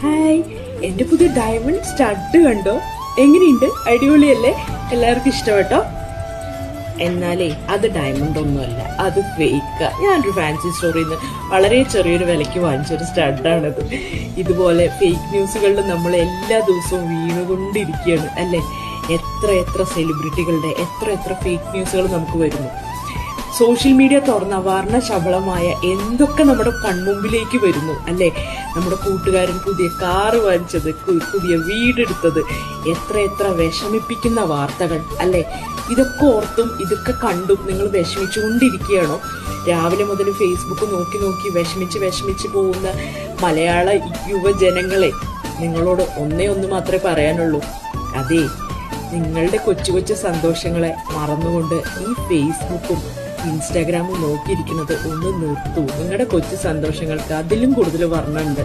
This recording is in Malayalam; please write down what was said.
ഹായ്, എന്റെ പുതിയ ഡയമണ്ട് സ്റ്റഡ് കണ്ടോ? എങ്ങനെയുണ്ട്? അടിപൊളിയല്ലേ? എല്ലാവർക്കും ഇഷ്ടപ്പെട്ടോ? എന്നാലേ അത് ഡയമണ്ട് ഒന്നുമല്ല, അത് ഫേക്കാ. ഞാനൊരു ഫാൻസി സ്റ്റോറിൽ നിന്ന് വളരെ ചെറിയൊരു വിലയ്ക്ക് വാങ്ങിച്ചൊരു സ്റ്റഡാണത്. ഇതുപോലെ ഫേക്ക് ന്യൂസുകളിൽ നമ്മൾ എല്ലാ ദിവസവും വീണുകൊണ്ടിരിക്കുകയാണ് അല്ലേ? എത്ര സെലിബ്രിറ്റികളുടെ എത്ര ഫേക്ക് ന്യൂസുകൾ നമുക്ക് വരുന്നു. സോഷ്യൽ മീഡിയ തുറന്ന വർണ്ണശബളമായ എന്തൊക്കെ നമ്മുടെ കൺമുമ്പിലേക്ക് വരുന്നു അല്ലെ? നമ്മുടെ കൂട്ടുകാരൻ പുതിയ കാറ് വാങ്ങിച്ചത്, പുതിയ വീടെടുത്തത്, എത്ര വിഷമിപ്പിക്കുന്ന വാർത്തകൾ അല്ലെ? ഇതൊക്കെ ഓർത്തും ഇതൊക്കെ കണ്ടും നിങ്ങൾ വിഷമിച്ചുകൊണ്ടിരിക്കുകയാണോ? രാവിലെ മുതൽ ഫേസ്ബുക്ക് നോക്കി വിഷമിച്ച് പോകുന്ന മലയാള യുവജനങ്ങളെ നിങ്ങളോട് ഒന്ന് മാത്രമേ പറയാനുള്ളൂ. അതെ, നിങ്ങളുടെ കൊച്ചു സന്തോഷങ്ങളെ മറന്നുകൊണ്ട് ഈ ഫേസ്ബുക്കും ഇൻസ്റ്റാഗ്രാമും നോക്കിയിരിക്കുന്നത് ഒന്ന് നിർത്തൂ. നിങ്ങളുടെ കൊച്ചു സന്തോഷങ്ങൾക്ക് അതിലും കൂടുതൽ വർണ്ണമുണ്ട്.